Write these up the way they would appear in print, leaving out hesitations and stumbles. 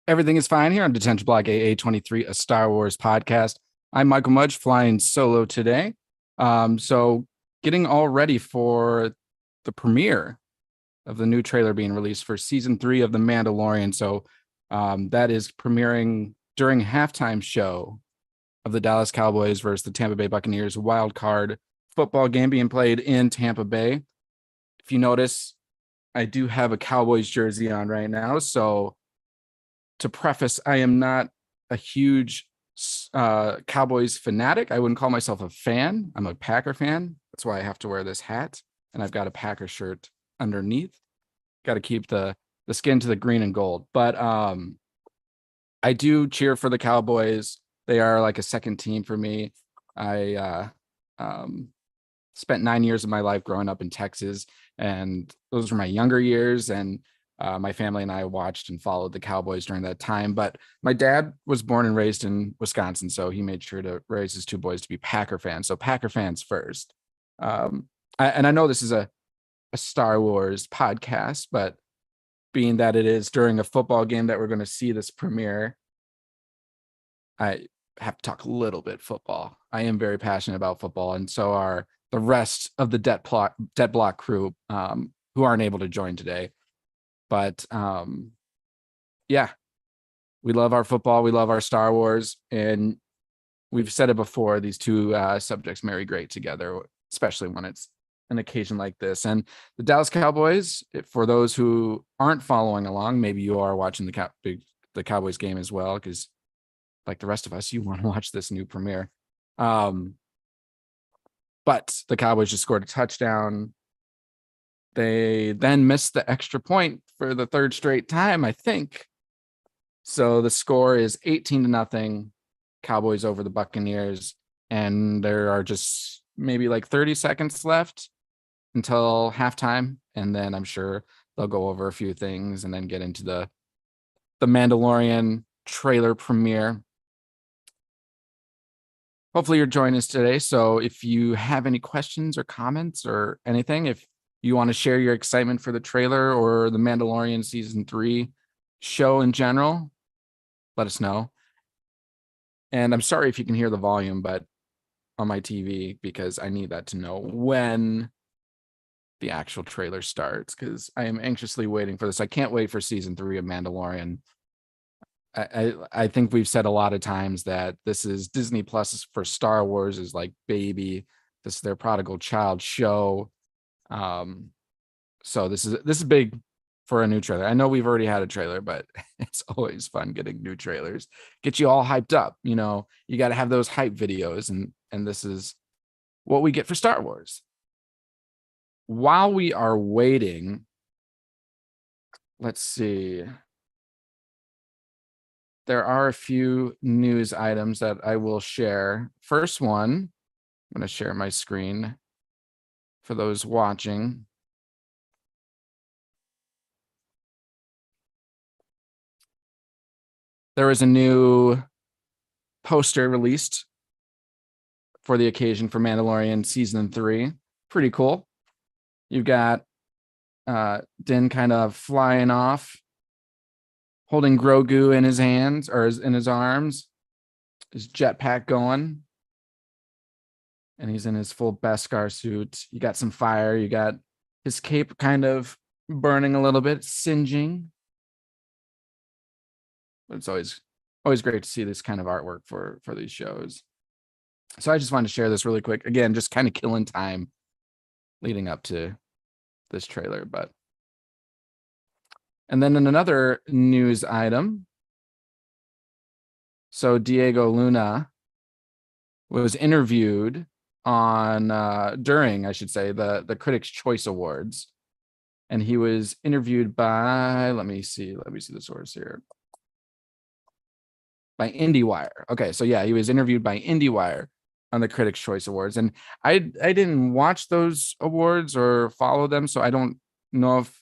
Everything is fine here on Detention Block AA23, a Star Wars podcast. I'm Michael Mudge, flying solo today. So getting all ready for the premiere of the new trailer being released for season 3 of The Mandalorian. So that is premiering during halftime show of the Dallas Cowboys versus the Tampa Bay Buccaneers wild card football game being played in Tampa Bay. If you notice, I do have a Cowboys jersey on right now. So to preface, I am not a huge Cowboys fanatic. I wouldn't call myself a fan. I'm a Packer fan. That's why I have to wear this hat. And I've got a Packer shirt underneath. Got to keep the skin to the green and gold. But I do cheer for the Cowboys. They are like a second team for me. I spent 9 years of my life growing up in Texas, and those were my younger years. And my family and I watched and followed the Cowboys during that time. But my dad was born and raised in Wisconsin, so he made sure to raise his two boys to be Packer fans. So Packer fans first. I know this is a Star Wars podcast, but being that it is during a football game that we're going to see this premiere, I have to talk a little bit football. I am very passionate about football, and so are the rest of the Dead Block crew who aren't able to join today. But yeah, we love our football. We love our Star Wars. And we've said it before, these two subjects marry great together, especially when it's an occasion like this. And the Dallas Cowboys, for those who aren't following along, maybe you are watching the Cowboys game as well, because like the rest of us, you want to watch this new premiere. But the Cowboys just scored a touchdown. They then missed the extra point for the third straight time, I think. So the score is 18-0, Cowboys over the Buccaneers. And there are just maybe like 30 seconds left until halftime. And then I'm sure they'll go over a few things and then get into the Mandalorian trailer premiere. Hopefully you're joining us today. So if you have any questions or comments or anything, if you want to share your excitement for the trailer or the Mandalorian season 3 show in general, let us know. And I'm sorry if you can hear the volume, but on my TV, because I need that to know when the actual trailer starts, because I am anxiously waiting for this. I can't wait for season 3 of Mandalorian. I think we've said a lot of times that this is Disney Plus for Star Wars is like baby. This is their prodigal child show. So this is big for a new trailer. I know we've already had a trailer, but it's always fun getting new trailers. Get you all hyped up. You know, you got to have those hype videos, and this is what we get for Star Wars. While we are waiting, let's see. There are a few news items that I will share. First one, I'm going to share my screen for those watching. There is a new poster released for the occasion for Mandalorian season 3. Pretty cool. You've got Din kind of flying off, holding Grogu in his hands or in his arms, his jetpack going. And he's in his full Beskar suit. You got some fire. You got his cape kind of burning a little bit, singeing. But it's always great to see this kind of artwork for these shows. So I just wanted to share this really quick. Again, just kind of killing time leading up to this trailer. And then in another news item, so Diego Luna was interviewed during, I should say, the Critics' Choice Awards. And he was interviewed by, let me see the source here. By IndieWire. Okay, so yeah, he was interviewed by IndieWire on the Critics' Choice Awards. And I didn't watch those awards or follow them, so I don't know if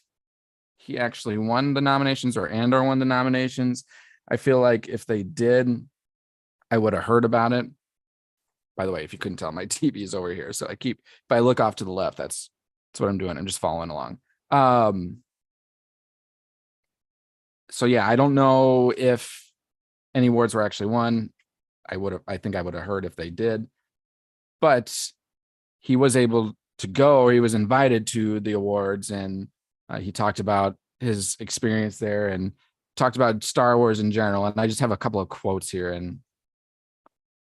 he actually won the nominations or won the nominations. I feel like if they did, I would have heard about it. By the way, if you couldn't tell, my TV is over here. So if I look off to the left, that's what I'm doing. I'm just following along. So yeah, I don't know if any awards were actually won. I think I would have heard if they did, but he was able to go. He was invited to the awards, and he talked about his experience there and talked about Star Wars in general. And I just have a couple of quotes here. And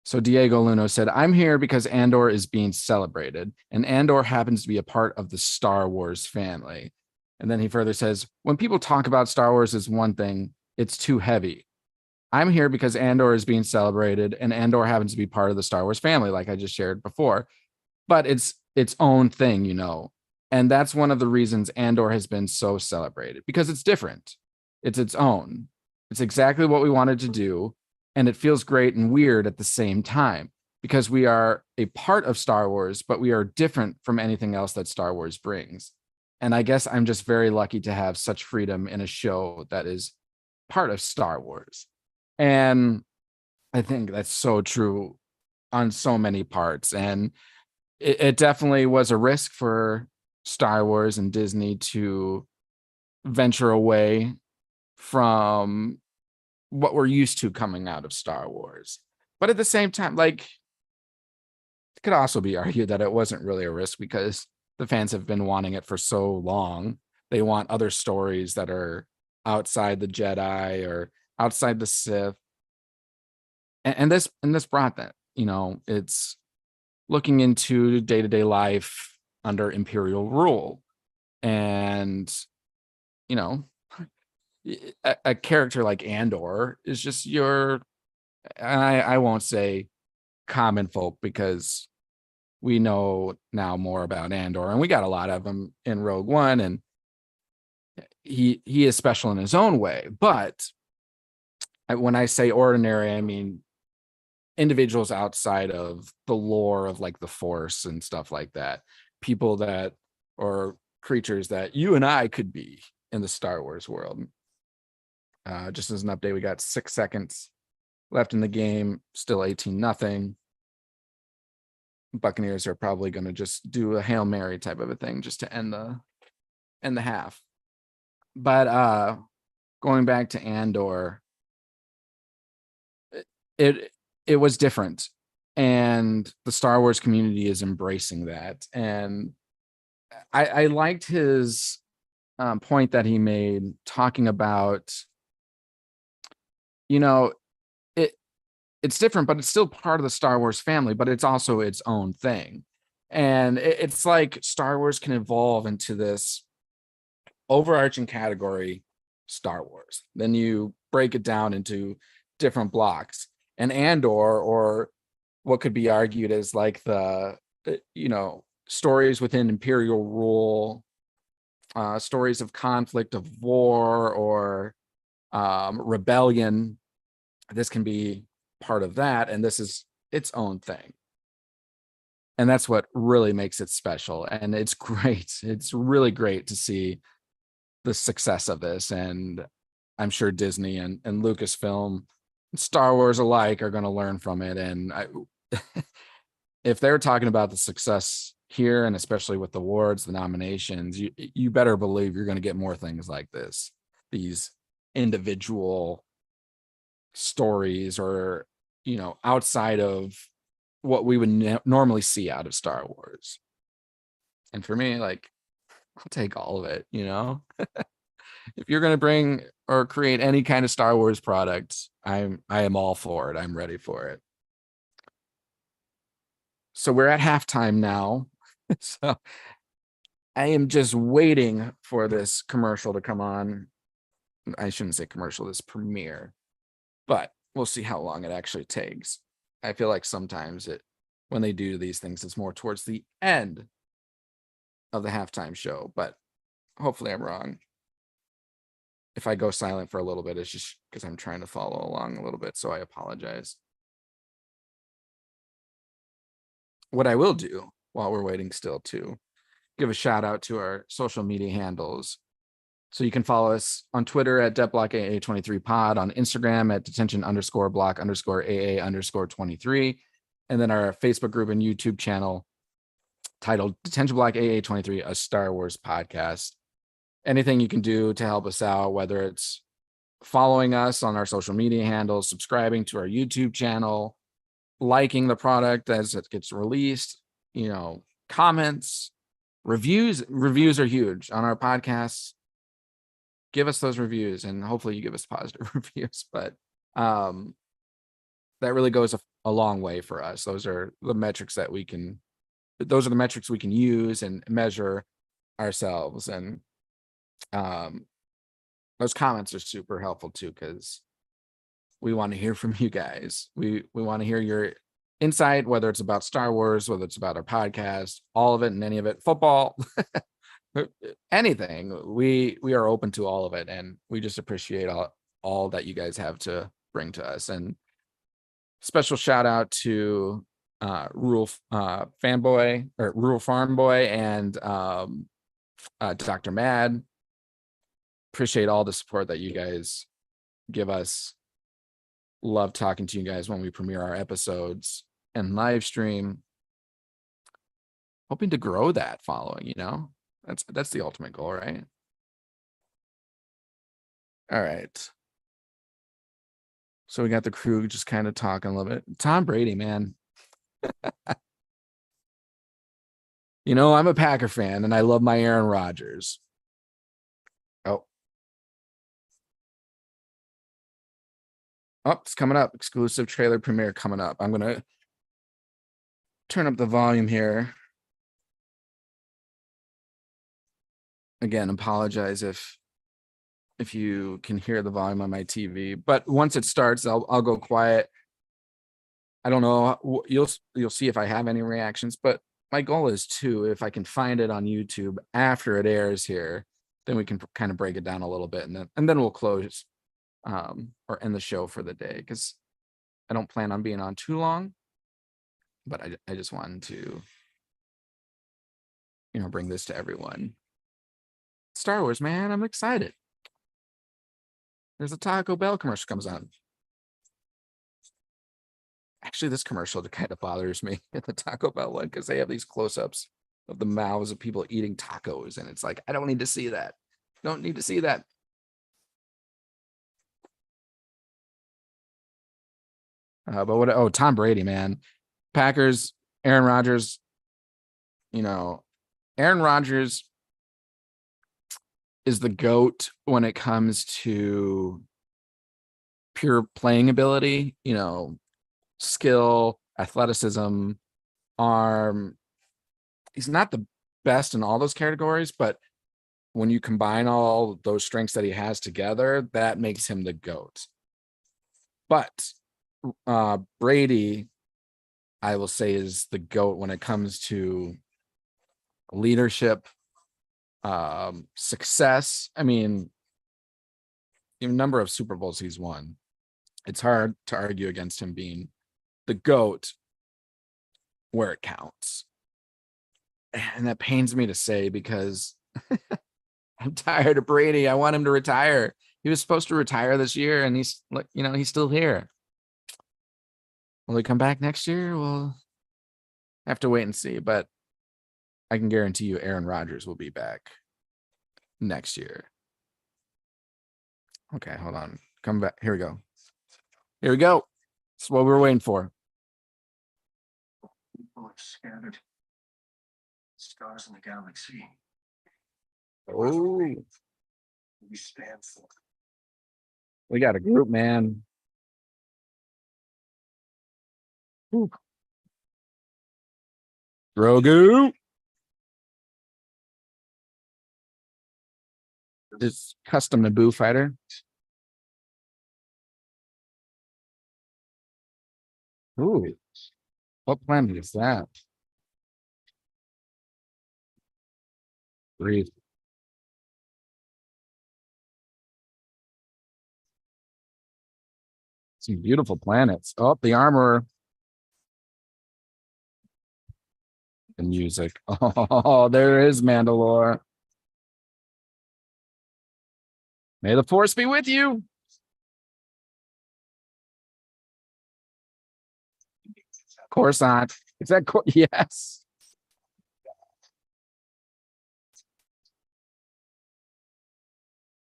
so Diego Luno said, "I'm here because Andor is being celebrated, and Andor happens to be a part of the Star Wars family." And then he further says, "When people talk about Star Wars as one thing, it's too heavy. I'm here because Andor is being celebrated, and Andor happens to be part of the Star Wars family, like I just shared before. But it's its own thing, you know. And that's one of the reasons Andor has been so celebrated, because it's different. It's its own. It's exactly what we wanted to do. And it feels great and weird at the same time, because we are a part of Star Wars, but we are different from anything else that Star Wars brings. And I guess I'm just very lucky to have such freedom in a show that is part of Star Wars." And I think that's so true on so many parts. And it definitely was a risk for Star Wars and Disney to venture away from what we're used to coming out of Star Wars. But at the same time, like, it could also be argued that it wasn't really a risk, because the fans have been wanting it for so long. They want other stories that are outside the Jedi or outside the Sith. And this brought that, you know, it's looking into day-to-day life under Imperial rule. And, you know, a character like Andor is just I won't say common folk, because we know now more about Andor, and we got a lot of them in Rogue One, and he is special in his own way. But when I say ordinary, I mean individuals outside of the lore of like the Force and stuff like that, people that, or creatures that you and I could be in the Star Wars world. Just as an update, we got 6 seconds left in the game, still 18-0. Buccaneers are probably going to just do a Hail Mary type of a thing just to end the half. But going back to Andor, it it was different, and the Star Wars community is embracing that. And I liked his point that he made, talking about, you know, it it's different, but it's still part of the Star Wars family, but it's also its own thing. And it's like Star Wars can evolve into this overarching category, Star Wars. Then you break it down into different blocks. And Andor, or what could be argued as like the, stories within Imperial rule, stories of conflict, of war, or rebellion. This can be part of that, and this is its own thing. And that's what really makes it special. And it's great. It's really great to see the success of this. And I'm sure Disney and Lucasfilm, Star Wars alike, are going to learn from it. And if they're talking about the success here, and especially with the awards, the nominations, you better believe you're going to get more things like this, these individual stories, or outside of what we would normally see out of Star Wars. And for me, like, I'll take all of it. If you're going to bring or create any kind of Star Wars product, I am all for it. I'm ready for it. So we're at halftime now. So I am just waiting for this commercial to come on. I shouldn't say commercial, this premiere, but we'll see how long it actually takes. I feel like sometimes when they do these things, it's more towards the end of the halftime show, but hopefully I'm wrong. If I go silent for a little bit, it's just because I'm trying to follow along a little bit, so I apologize. What I will do while we're waiting still, to give a shout out to our social media handles. So you can follow us on Twitter at DetBlockAA23pod, on Instagram at detention_block_AA_23, and then our Facebook group and YouTube channel titled Detention Block AA23, a Star Wars podcast. Anything you can do to help us out, whether it's following us on our social media handles, subscribing to our YouTube channel, liking the product as it gets released, comments, reviews. Reviews are huge on our podcasts. Give us those reviews, and hopefully you give us positive reviews, but that really goes a long way for us. Those are the metrics we can use and measure ourselves. And those comments are super helpful too, because we want to hear from you guys. We want to hear your insight, whether it's about Star Wars, whether it's about our podcast, all of it and any of it, football, anything. We are open to all of it, and we just appreciate all that you guys have to bring to us. And special shout out to Rural Fanboy or Rural Farm Boy and Dr. Mad. Appreciate all the support that you guys give us. Love talking to you guys when we premiere our episodes and live stream. Hoping to grow that following, that's the ultimate goal, right? All right. So we got the crew just kind of talking a little bit. Tom Brady, man. I'm a Packer fan and I love my Aaron Rodgers. Oh, it's coming up. Exclusive trailer premiere coming up. I'm going to turn up the volume here. Again, apologize if you can hear the volume on my TV, but once it starts, I'll go quiet. I don't know. You'll see if I have any reactions, but my goal is if I can find it on YouTube after it airs here, then we can kind of break it down a little bit, and then we'll close or end the show for the day, because I don't plan on being on too long, but I just wanted to bring this to everyone. Star Wars, man, I'm excited. There's a Taco Bell commercial comes on. Actually, this commercial kind of bothers me at the Taco Bell one, because they have these close-ups of the mouths of people eating tacos, and it's like, I don't need to see that. Don't need to see that. But Tom Brady, man. Packers, Aaron Rodgers. Aaron Rodgers is the GOAT when it comes to pure playing ability, skill, athleticism, arm. He's not the best in all those categories, but when you combine all those strengths that he has together, that makes him the GOAT. But Brady, I will say, is the GOAT when it comes to leadership, success. I mean, the number of Super Bowls he's won, it's hard to argue against him being the GOAT where it counts. And that pains me to say, because I'm tired of Brady. I want him to retire. He was supposed to retire this year, and he's still here. Will he come back next year? We'll have to wait and see, but I can guarantee you Aaron Rodgers will be back next year. Okay, hold on. Come back. Here we go. Here we go. That's what we were waiting for. Scattered stars in the galaxy. Oh, we stand for. We got a group, man. Ooh. Grogu. This custom Naboo fighter. Ooh, what planet is that? Breathe. Some beautiful planets. Oh, the armor. The music. Oh, there is Mandalore. May the force be with you. Coruscant. Is that yes?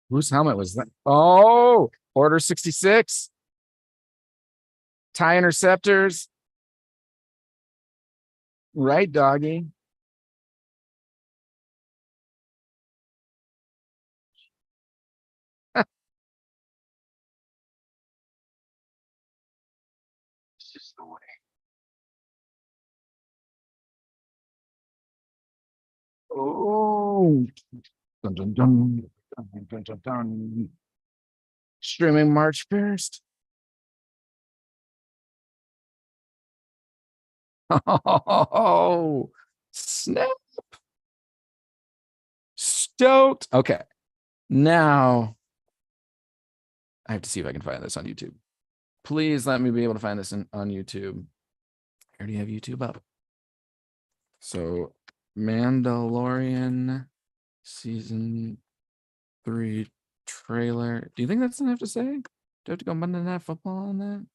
Whose helmet was that? Oh, Order 66. Tie interceptors. Right, doggy. It's just the way. Oh. Dun, dun, dun. Dun, dun, dun, dun. Streaming March 1st. Oh, snap. Stoked. Okay. Now I have to see if I can find this on YouTube. Please let me be able to find this on YouTube. I already have YouTube up. So Mandalorian season 3 trailer. Do you think that's enough to say? Do I have to go Monday Night Football on that?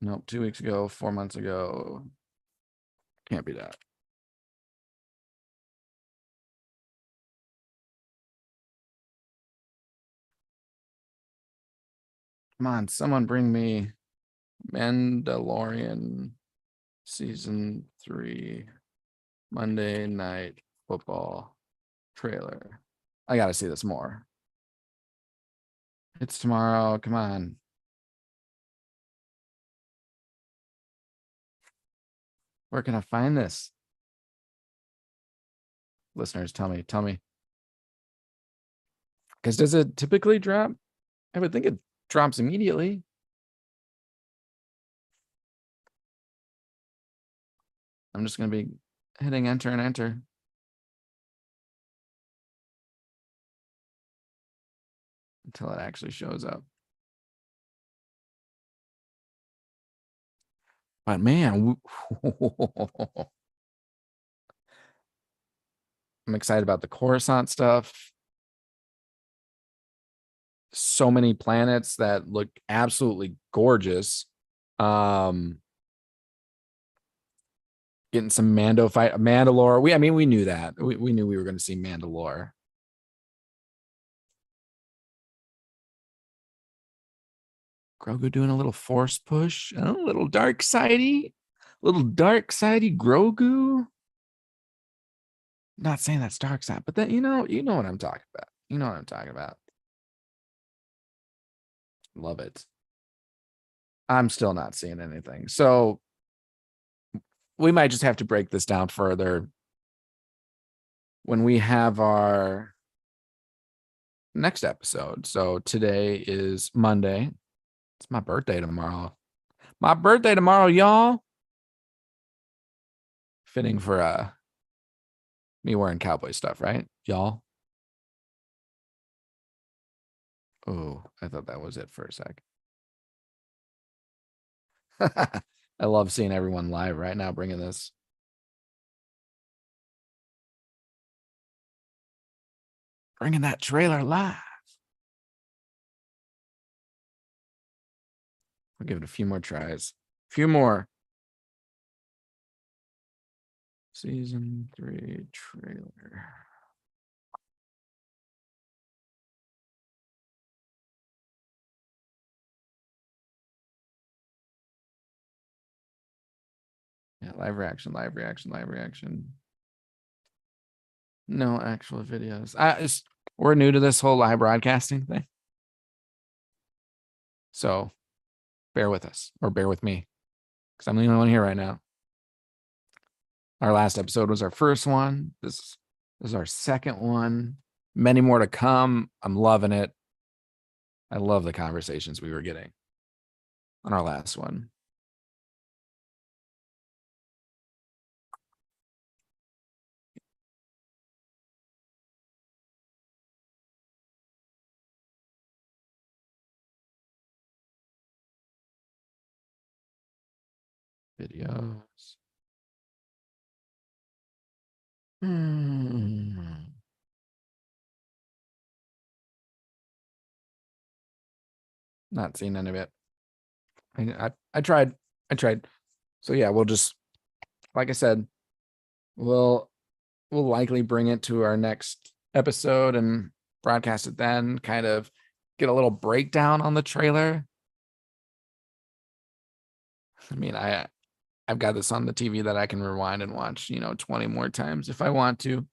Nope. 2 weeks ago, 4 months ago. Can't be that. Come on, someone bring me Mandalorian season 3 Monday Night Football trailer. I gotta see this more. It's tomorrow. Come on. Where can I find this? Listeners, tell me. Because does it typically drop? I would think it drops immediately. I'm just going to be hitting enter and enter. Until it actually shows up. But man, I'm excited about the Coruscant stuff. So many planets that look absolutely gorgeous. Getting some Mando fight, Mandalore. We knew that. We knew we were going to see Mandalore. Grogu doing a little force push, a little dark sidey Grogu. Not saying that's dark side, but then you know what I'm talking about. You know what I'm talking about. Love it. I'm still not seeing anything. So we might just have to break this down further when we have our next episode. So today is Monday. It's my birthday tomorrow. My birthday tomorrow, y'all. Fitting for me wearing cowboy stuff, right? Y'all. Oh, I thought that was it for a sec. I love seeing everyone live right now bringing this. Bringing that trailer live. I'll give it a few more tries. A few more. Season 3 trailer. Yeah, live reaction. No actual videos. We're new to this whole live broadcasting thing. So bear with us, or bear with me, because I'm the only one here right now. Our last episode was our first one. This is our second one. Many more to come. I'm loving it. I love the conversations we were getting on our last one. Videos. Not seeing any of it. I tried. So yeah, we'll just, like I said, we'll likely bring it to our next episode and broadcast it then, kind of get a little breakdown on the trailer. I mean, I've got this on the TV that I can rewind and watch, 20 more times if I want to,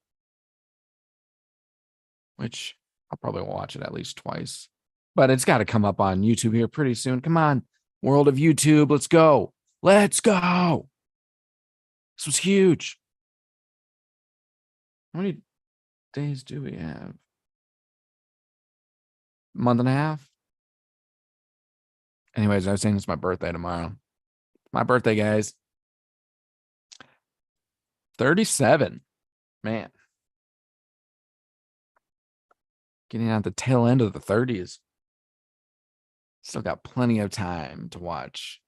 which I'll probably watch it at least twice. But it's got to come up on YouTube here pretty soon. Come on, world of YouTube, let's go. Let's go. This was huge. How many days do we have? Month and a half? Anyways, I was saying it's my birthday tomorrow. My birthday, guys. 37. Man. Getting out the tail end of the 30s. Still got plenty of time to watch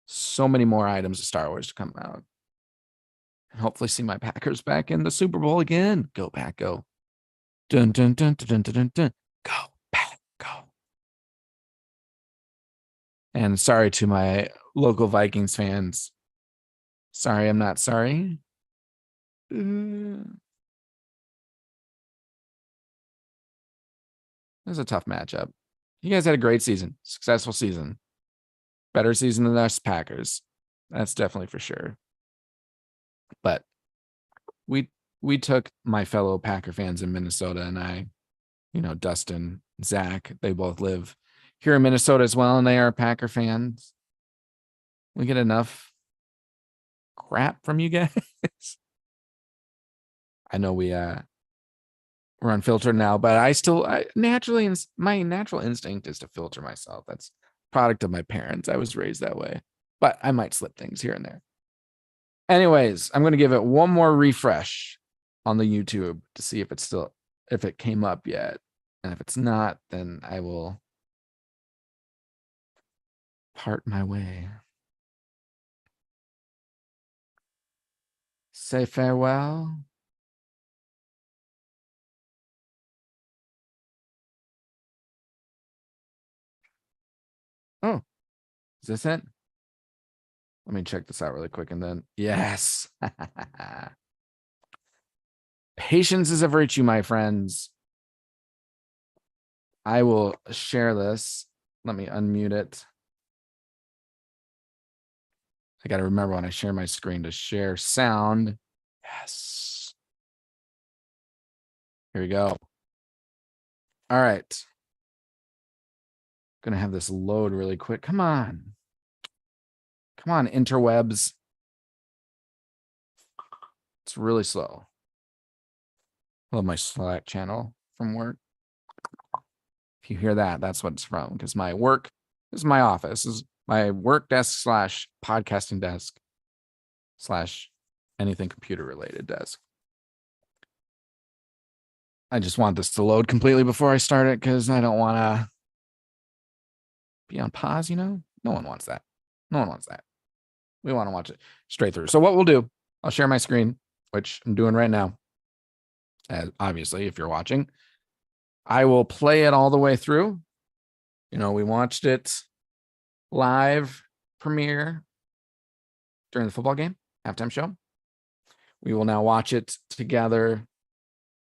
so many more items of Star Wars to come out. And hopefully see my Packers back in the Super Bowl again. Go, Pack, go. Dun, dun, dun, dun, dun, dun, dun. Go, Pack, go. And sorry to my local Vikings fans. Sorry, I'm not sorry. It was a tough matchup. You guys had a great season, successful season. Better season than us Packers. That's definitely for sure. But we took my fellow Packer fans in Minnesota, and I, Dustin, Zach, they both live here in Minnesota as well, and they are Packer fans. We get enough crap from you guys. I know we're unfiltered now, but my natural instinct is to filter myself. That's product of my parents. I was raised that way, but I might slip things here and there. Anyways, I'm going to give it one more refresh on the YouTube to see if it came up yet. And if it's not, then I will part my way. Say farewell. Oh, is this it? Let me check this out really quick and then, yes. Patience is a virtue, my friends. I will share this. Let me unmute it. I got to remember when I share my screen to share sound. Yes. Here we go. All right. Gonna have this load really quick. Come on. Come on, interwebs. It's really slow. I love my Slack channel from work. If you hear that, that's what it's from. Because my work is my office. This is my work desk / podcasting desk / anything computer related desk. I just want this to load completely before I start it because I don't want to be on pause, No one wants that. No one wants that. We want to watch it straight through. So what we'll do, I'll share my screen, which I'm doing right now. Obviously, if you're watching, I will play it all the way through. We watched it live premiere during the football game, halftime show. We will now watch it together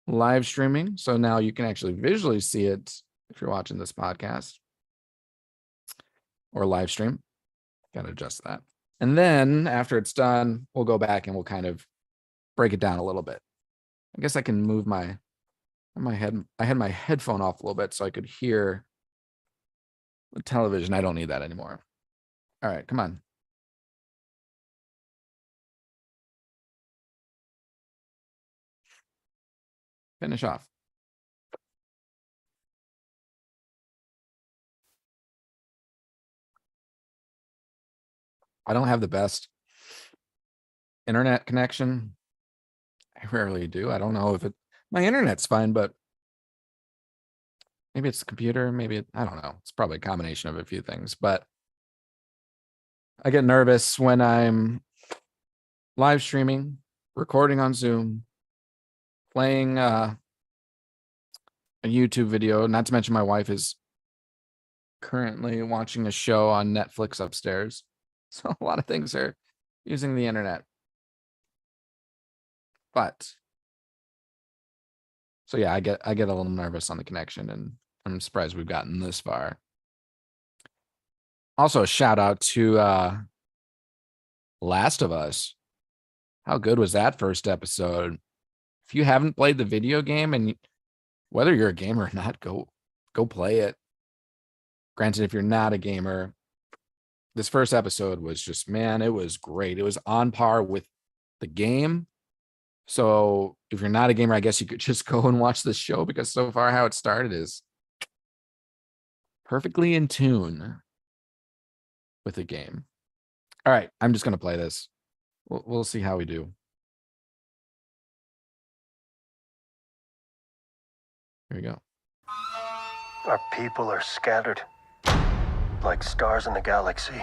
live streaming. So now you can actually visually see it if you're watching this podcast or live stream. Got to adjust that. And then after it's done, we'll go back and we'll kind of break it down a little bit. I guess I can move my head. I had my headphone off a little bit so I could hear the television. I don't need that anymore. All right, come on. Finish off. I don't have the best internet connection. I rarely do. I don't know if my internet's fine, but maybe it's the computer. Maybe I don't know. It's probably a combination of a few things, but I get nervous when I'm live streaming, recording on Zoom, playing a YouTube video. Not to mention my wife is currently watching a show on Netflix upstairs. So a lot of things are using the internet. But So yeah, I get a little nervous on the connection, and I'm surprised we've gotten this far. Also, a shout out to Last of Us. How good was that first episode? If you haven't played the video game, and whether you're a gamer or not, go play it. Granted, if you're not a gamer, this first episode was just, man, it was great. It was on par with the game. So if you're not a gamer, I guess you could just go and watch the show, because so far how it started is perfectly in tune with the game. All right, I'm just going to play this. We'll see how we do. Here we go. Our people are scattered like stars in the galaxy.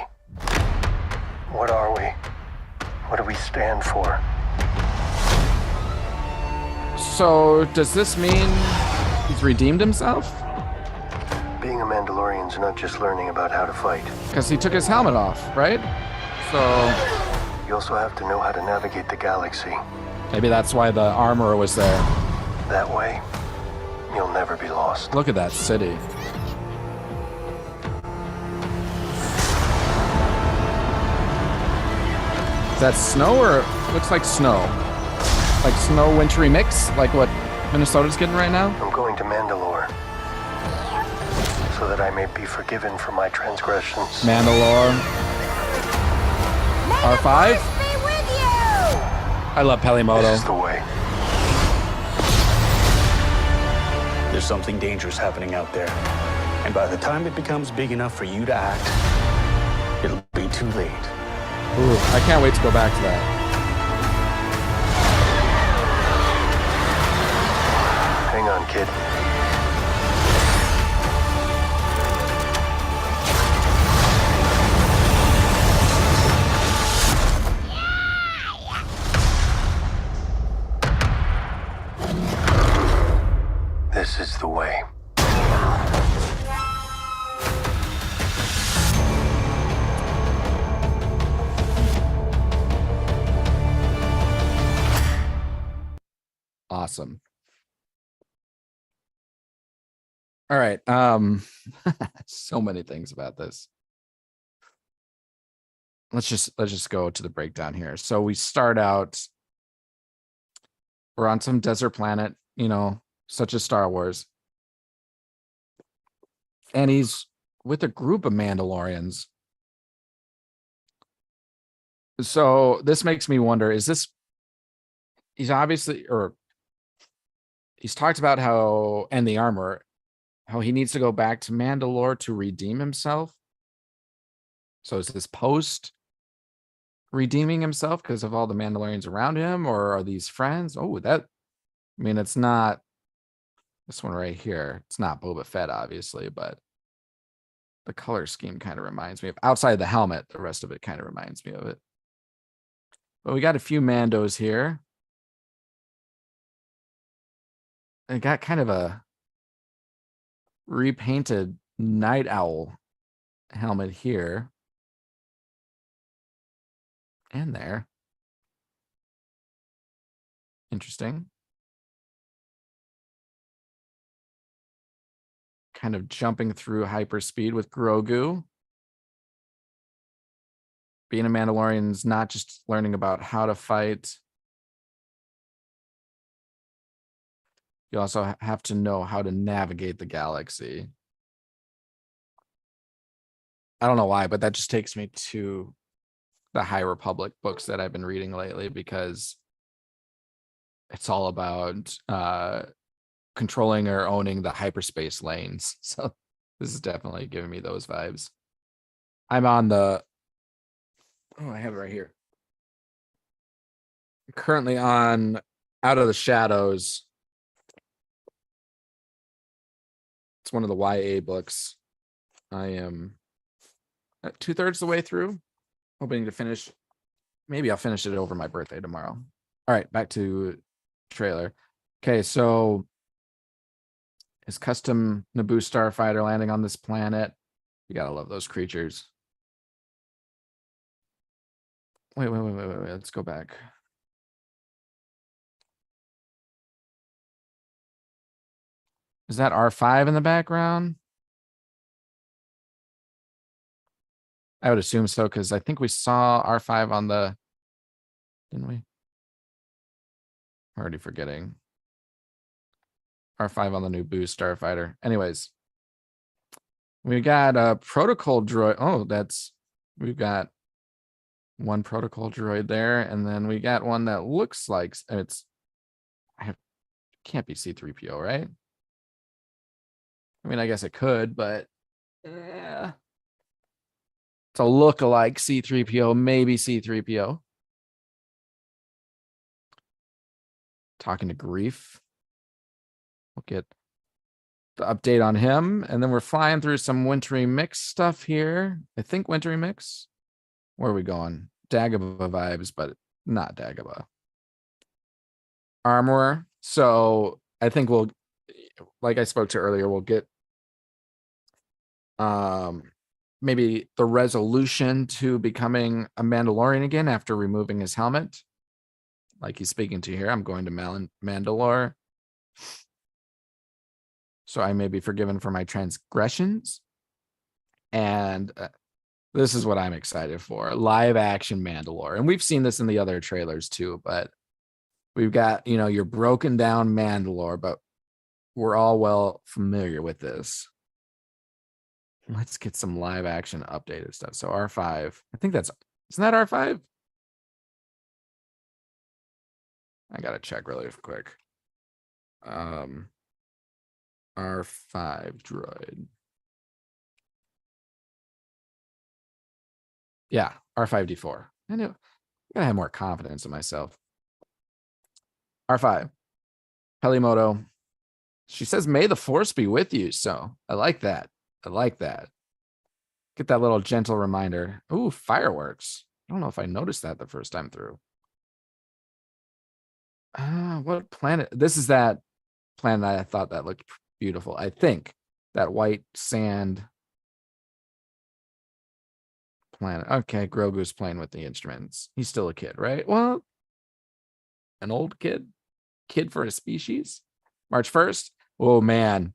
What are we? What do we stand for? So does this mean he's redeemed himself? Being a Mandalorian's not just learning about how to fight. Because he took his helmet off, right? So you also have to know how to navigate the galaxy. Maybe that's why the armor was there. That way, you'll never be lost. Look at that city. Is that snow, or looks like snow? Like snow wintry mix, like what Minnesota's getting right now? I'm going to Mandalore so that I may be forgiven for my transgressions. Mandalore. R5? I love Pelimoto. This is the way. There's something dangerous happening out there. And by the time it becomes big enough for you to act, it'll be too late. Ooh, I can't wait to go back to that. Hang on, kid. This is the way. Awesome. All right. So many things about this. Let's just go to the breakdown here. So we start out, we're on some desert planet, such as Star Wars. And he's with a group of Mandalorians. So this makes me wonder, he's obviously, or he's talked about how, and the armor, how he needs to go back to Mandalore to redeem himself. So is this post redeeming himself because of all the Mandalorians around him, or are these friends? It's not this one right here. It's not Boba Fett, obviously, but the color scheme kind of reminds me of, outside of the helmet, the rest of it kind of reminds me of it. But we got a few Mandos here. I got kind of a repainted night owl helmet here and there. Interesting. Kind of jumping through hyperspeed with Grogu. Being a Mandalorian is not just learning about how to fight. You also have to know how to navigate the galaxy. I don't know why, but that just takes me to the High Republic books that I've been reading lately, because it's all about controlling or owning the hyperspace lanes. So this is definitely giving me those vibes. I'm on the, I have it right here. Currently on Out of the Shadows. It's one of the YA books. I am at 2/3 the way through, hoping to finish. Maybe I'll finish it over my birthday tomorrow. All right, back to trailer. Okay, so his custom Naboo starfighter landing on this planet. You gotta love those creatures. Wait. Let's go back. Is that R5 in the background? I would assume so, because I think we saw R5 on the, didn't we? I'm already forgetting. R5 on the new Boost Starfighter. Anyways, we got a protocol droid. Oh, we've got one protocol droid there, and then we got one that looks like can't be C3PO, right? I mean, I guess it could, but yeah. It's a look-alike C3PO, maybe C3PO. Talking to Grief. We'll get the update on him, and then we're flying through some Wintry Mix stuff here. I think Wintry Mix. Where are we going? Dagobah vibes, but not Dagobah. Armorer. So I think we'll, like I spoke to earlier, we'll get maybe the resolution to becoming a Mandalorian again after removing his helmet. Like he's speaking to here. I'm going to Mandalore. So I may be forgiven for my transgressions. And this is what I'm excited for. Live action Mandalore. And we've seen this in the other trailers too, but we've got, your broken down Mandalore, but we're all well familiar with this. Let's get some live action updated stuff. So R5, I think isn't that R5? I gotta check really quick. R5 droid. Yeah, R5D4. I knew. I gotta have more confidence in myself. R5. Pelimoto. She says, "May the force be with you." So I like that. I like that. Get that little gentle reminder. Ooh, fireworks. I don't know if I noticed that the first time through. What planet? This is that planet I thought that looked beautiful. I think that white sand planet. Okay, Grogu's playing with the instruments. He's still a kid, right? Well, an old kid for a species. March 1st. Oh man.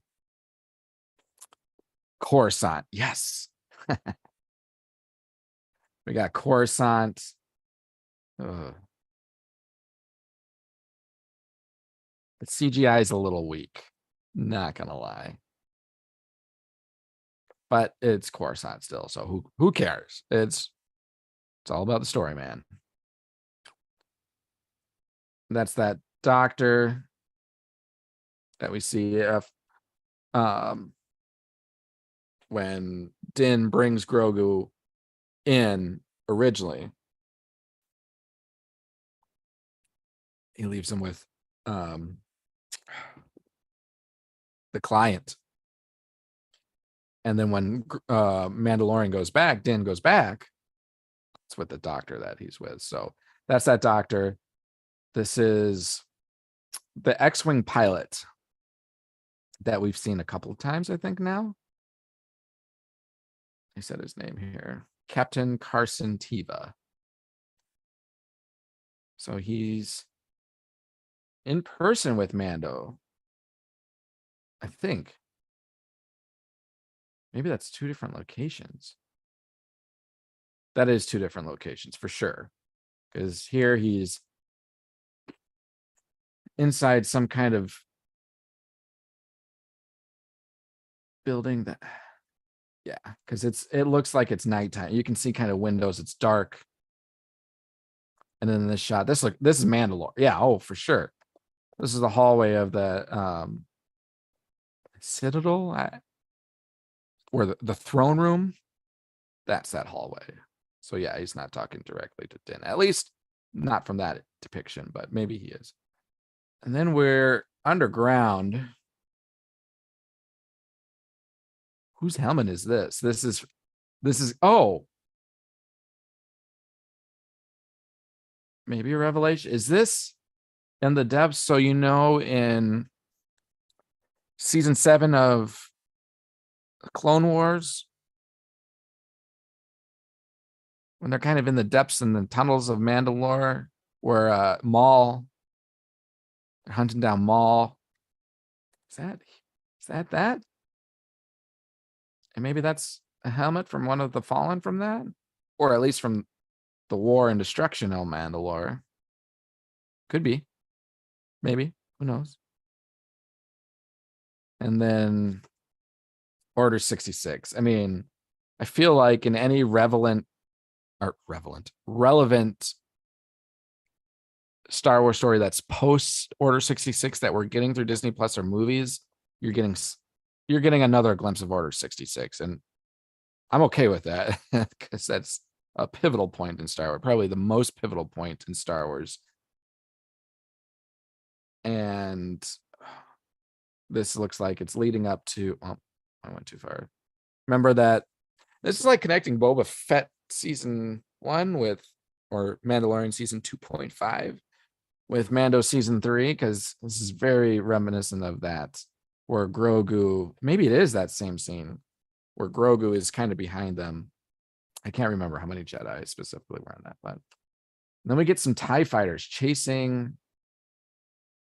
Coruscant. Yes. We got Coruscant. Ugh. The CGI is a little weak. Not gonna lie. But it's Coruscant still, so who cares? It's all about the story, man. That's that doctor that we see when Din brings Grogu in originally. He leaves him with the client. And then when Mandalorian goes back, Din goes back. It's with the doctor that he's with. So that's that doctor. This is the X-Wing pilot that we've seen a couple of times, I think now. I said his name here. Captain Carson Teva. So he's in person with Mando. I think. Maybe that's two different locations. That is two different locations for sure. Because here he's inside some kind of building that, yeah, because it looks like it's nighttime. You can see kind of windows, it's dark. And then this shot, this is Mandalore. Yeah, oh, for sure. This is the hallway of the Citadel, where the throne room. That's that hallway. So yeah, he's not talking directly to Din, at least not from that depiction, but maybe he is. And then we're underground. Whose helmet is this? This is oh, maybe a revelation. Is this in the depths? So in season 7 of Clone Wars, when they're kind of in the depths and the tunnels of Mandalore, where Maul, they're hunting down Maul. Is Is that? And maybe that's a helmet from one of the Fallen from that? Or at least from the War and Destruction El Mandalore. Could be. Maybe. Who knows? And then Order 66. I mean, I feel like in any relevant Star Wars story that's post Order 66 that we're getting through Disney Plus or movies, you're getting another glimpse of Order 66. And I'm okay with that because that's a pivotal point in Star Wars, probably the most pivotal point in Star Wars. And this looks like it's leading up to, oh, I went too far. Remember that this is like connecting Boba Fett season 1 with, or Mandalorian season 2.5 with Mando season 3, because this is very reminiscent of that, where Grogu, maybe it is that same scene where Grogu is kind of behind them. I can't remember how many Jedi specifically were on that, but then we get some TIE fighters chasing.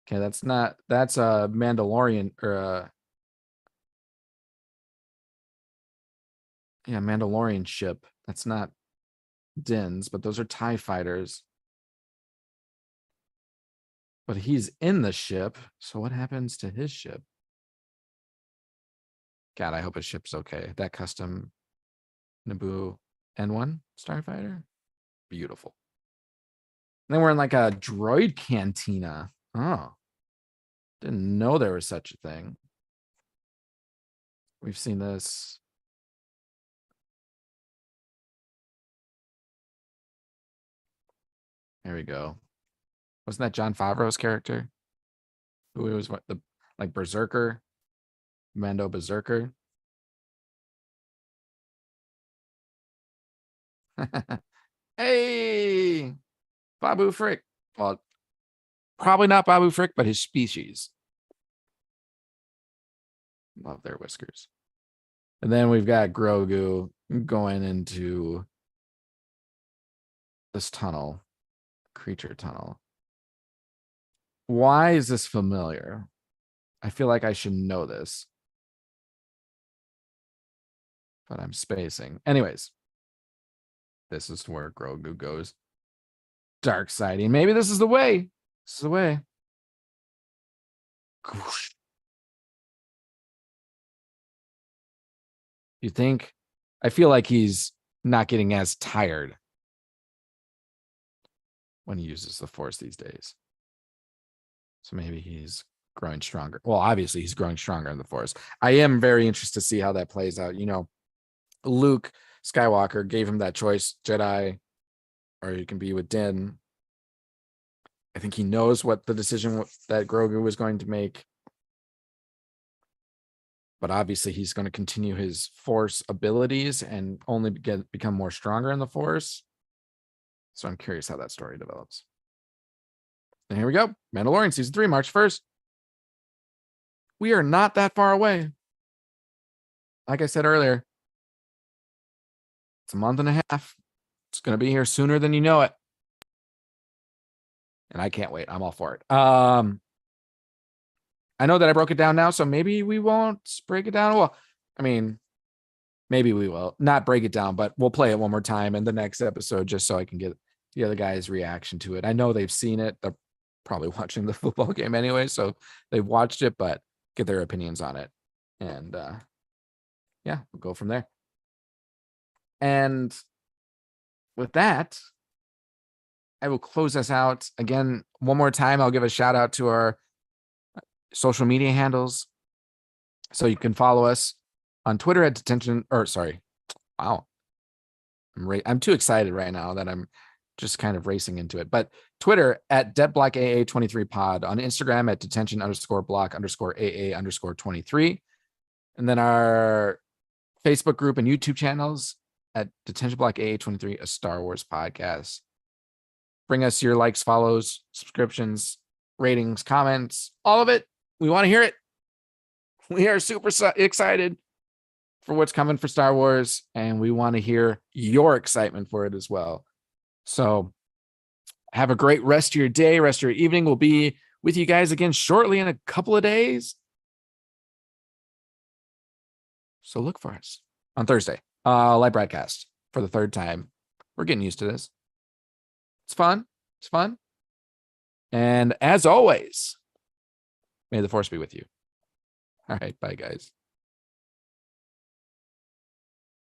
Okay, that's a Mandalorian or Mandalorian ship. That's not Din's, but those are TIE fighters. But he's in the ship, so what happens to his ship? God, I hope his ship's okay. That custom Naboo N1 starfighter, beautiful. And then we're in like a droid cantina. Oh, didn't know there was such a thing. We've seen this. There we go. Wasn't that Jon Favreau's character? Who was what, the like Berserker? Mando Berserker. Hey, Babu Frick. Well, probably not Babu Frick, but his species. Love their whiskers. And then we've got Grogu going into this tunnel, creature tunnel. Why is this familiar? I feel like I should know this, but I'm spacing. Anyways, this is where Grogu goes. Dark siding. Maybe this is the way. This is the way. Goosh. You think? I feel like he's not getting as tired when he uses the Force these days. So maybe he's growing stronger. Well, obviously he's growing stronger in the Force. I am very interested to see how that plays out. You know, Luke Skywalker gave him that choice, Jedi, or you can be with Din. I think he knows what the decision that Grogu was going to make. But obviously he's going to continue his Force abilities and only become more stronger in the Force. So I'm curious how that story develops. And here we go. Mandalorian season 3, March 1st. We are not that far away. Like I said earlier, it's a month and a half. It's going to be here sooner than you know it. And I can't wait. I'm all for it. I know that I broke it down now, so maybe we won't break it down. Well, I mean, maybe we will not break it down, but we'll play it one more time in the next episode just so I can get the other guys' reaction to it. I know they've seen it. They're probably watching the football game anyway, so they've watched it, but get their opinions on it. And yeah, we'll go from there. And with that, I will close us out. Again, one more time, I'll give a shout out to our social media handles. So you can follow us on Twitter at Detention, or sorry. Wow. I'm too excited right now that I'm just kind of racing into it. But Twitter at DebtBlockAA23pod, on Instagram at Detention_block_AA_23. And then our Facebook group and YouTube channels at Detention Block AA23, a Star Wars podcast. Bring us your likes, follows, subscriptions, ratings, comments, all of it. We want to hear it. We are super excited for what's coming for Star Wars, and we want to hear your excitement for it as well. So have a great rest of your day, rest of your evening. We'll be with you guys again shortly in a couple of days. So look for us on Thursday. Live broadcast for the third time. We're getting used to this. It's fun. It's fun. And as always, may the force be with you. All right. Bye, guys.